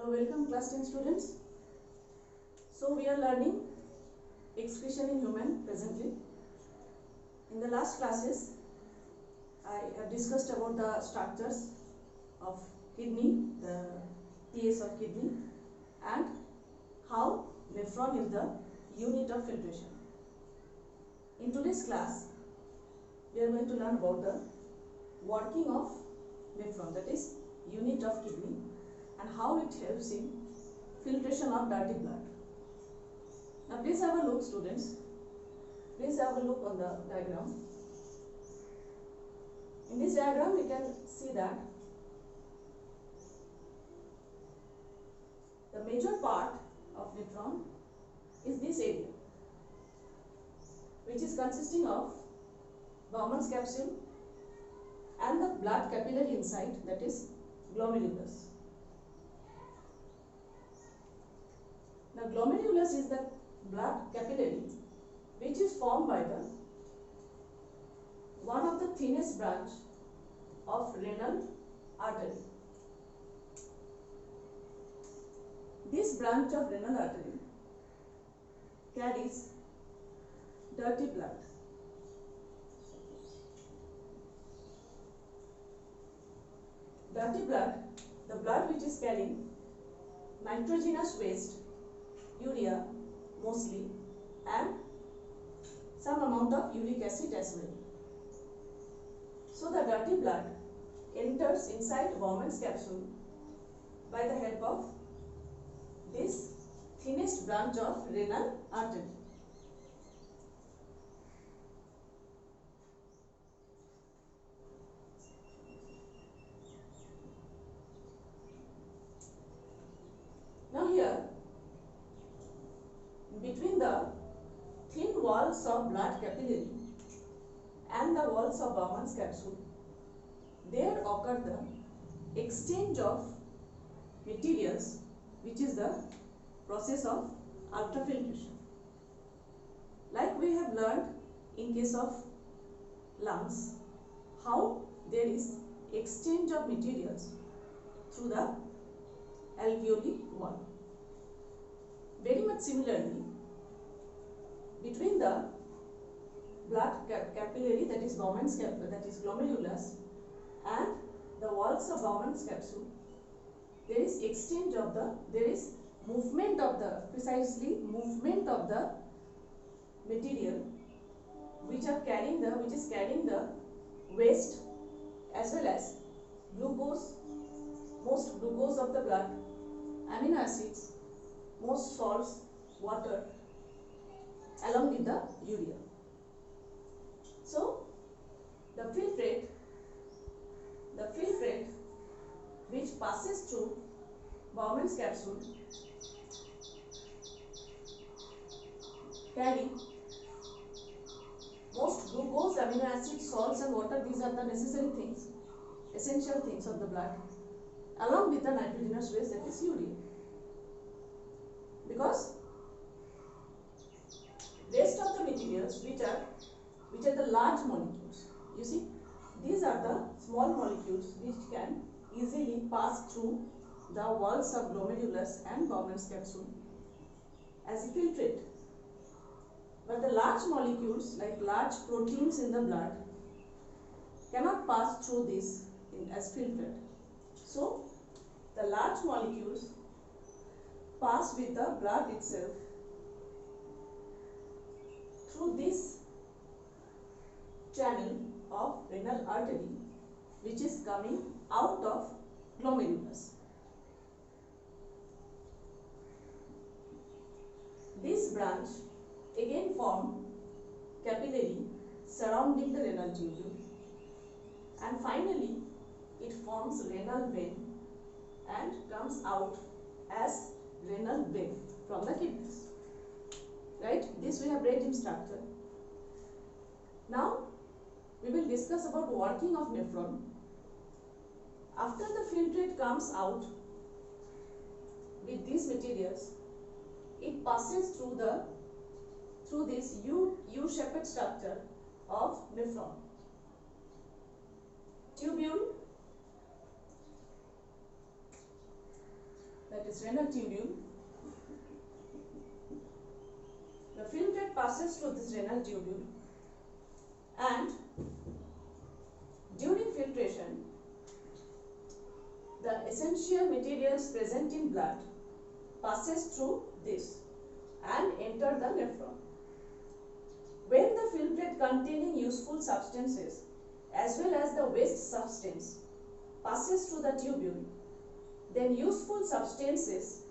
Welcome class 10 students. So we are learning excretion in human presently. In the last classes I have discussed about the structures of kidney, the PS of kidney, and how nephron is the unit of filtration. In today's class we are going to learn about the working of nephron, that is unit of kidney, and how it helps in filtration of dirty blood. Now please have a look, students. Please have a look on the diagram. In this diagram we can see that the major part of nephron is this area, which is consisting of Bowman's capsule and the blood capillary inside, that is glomerulus. Now glomerulus is the blood capillary which is formed by the one of the thinnest branch of renal artery. This branch of renal artery carries dirty blood. Dirty blood, the blood which is carrying nitrogenous waste, urea mostly, and some amount of uric acid as well. So the dirty blood enters inside Bowman's capsule by the help of this thinnest branch of renal artery. Now here, between the thin walls of blood capillary and the walls of Bowman's capsule, there occur the exchange of materials, which is the process of ultrafiltration. Like we have learned in case of lungs, how there is exchange of materials through the alveoli wall. Very much similarly, between the blood capillary, that is Bowman's capsule, that is glomerulus, and the walls of Bowman's capsule, there is exchange of the, there is movement of the, precisely movement of the material which are carrying the, which is carrying the waste as well as glucose, most glucose of the blood, amino acids, most salts, water, along with the urea. So the filtrate which passes through Bowman's capsule carry most glucose, amino acids, salts and water. These are the necessary things, essential things of the blood, along with the nitrogenous waste, that is urea. Because rest of the materials which are the large molecules, you see, these are the small molecules which can easily pass through the walls of glomerulus and Bowman's capsule as a filtrate. But the large molecules, like large proteins in the blood, cannot pass through this as filtrate. So the large molecules pass with the blood itself through this channel of renal artery, which is coming out of glomerulus. This branch again form capillary surrounding the renal tubule, and finally it forms renal vein and comes out as renal vein from the kidneys. Right? This we have read in structure. Now we will discuss about working of nephron. After the filtrate comes out with these materials, it passes through this U-shaped structure of nephron. Tubule, that is renal tubule. The filtrate passes through this renal tubule, and during filtration, the essential materials present in blood passes through this and enter the nephron. When the filtrate containing useful substances as well as the waste substance passes through the tubule, then useful substances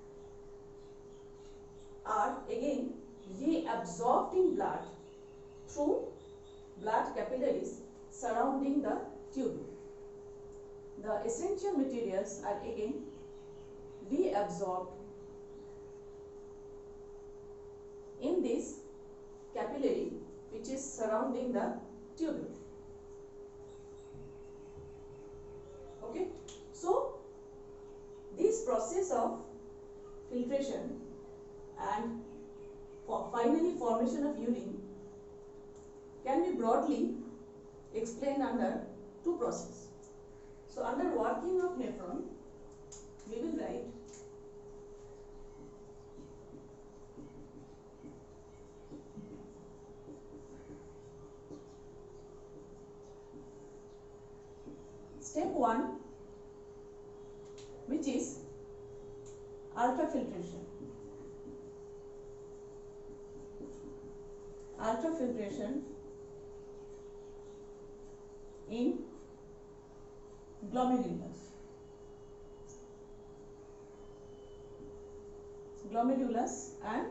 are again reabsorbed in blood through blood capillaries surrounding the tubule. The essential materials are again reabsorbed in this capillary which is surrounding the tubule. Okay, so this process of filtration and finally formation of urine can be broadly explained under two processes. So under working of nephron, we will write step 1, which is ultrafiltration. Ultrafiltration in glomerulus. Glomerulus and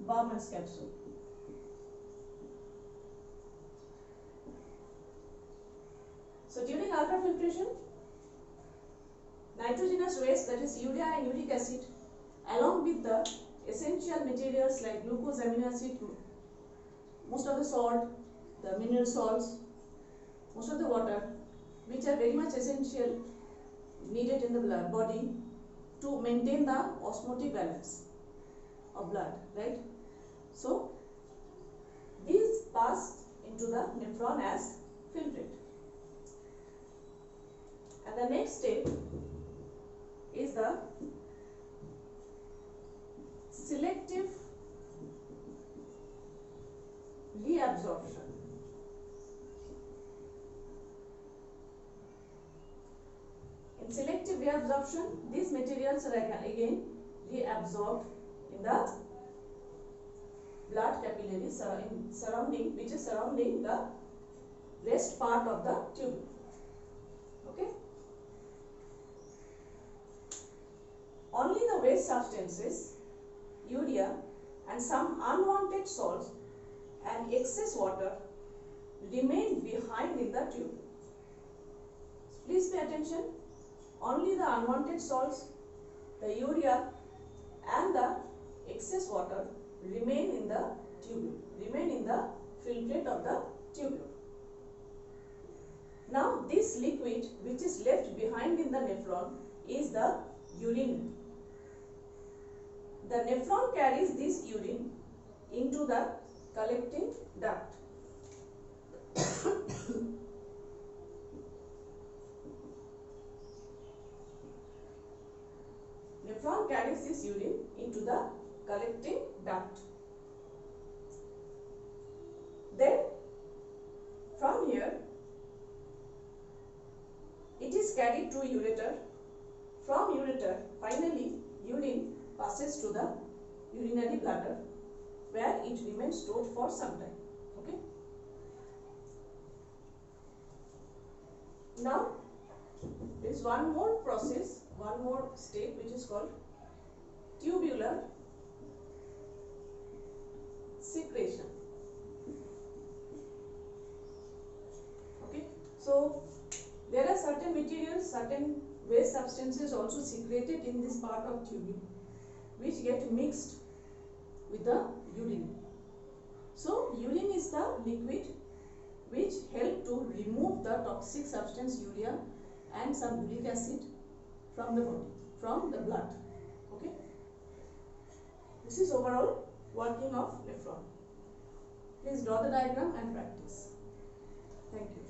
Bowman's capsule. So during ultrafiltration, nitrogenous waste, that is urea and uric acid, along with the essential materials like glucose, amino acid, most of the salt, the mineral salts, most of the water, which are very much essential, needed in the blood body to maintain the osmotic balance of blood, right? So these pass into the nephron as filtrate. And the next step is the selective reabsorption. In selective reabsorption, these materials are again reabsorbed in the blood capillaries surrounding, which is surrounding the rest part of the tubule. Okay. Only the waste substances, urea and some unwanted salts and excess water remain behind in the tube. Please pay attention. Only the unwanted salts, the urea and the excess water remain in the tubule, remain in the filtrate of the tubule. Now this liquid which is left behind in the nephron is the urine. The nephron carries this urine into the collecting duct. Nephron carries this urine into the collecting duct. Then from here it is carried to ureter. From ureter, finally urine passes to the urinary bladder, where it remains stored for some time. Okay. Now there is one more process, one more step, which is called tubular secretion. Okay. So there are certain materials, certain waste substances also secreted in this part of tubule, which get mixed with the urine. So urine is the liquid which help to remove the toxic substance urea and some uric acid from the body, from the blood. Okay. This is overall working of nephron. Please draw the diagram and practice. Thank you.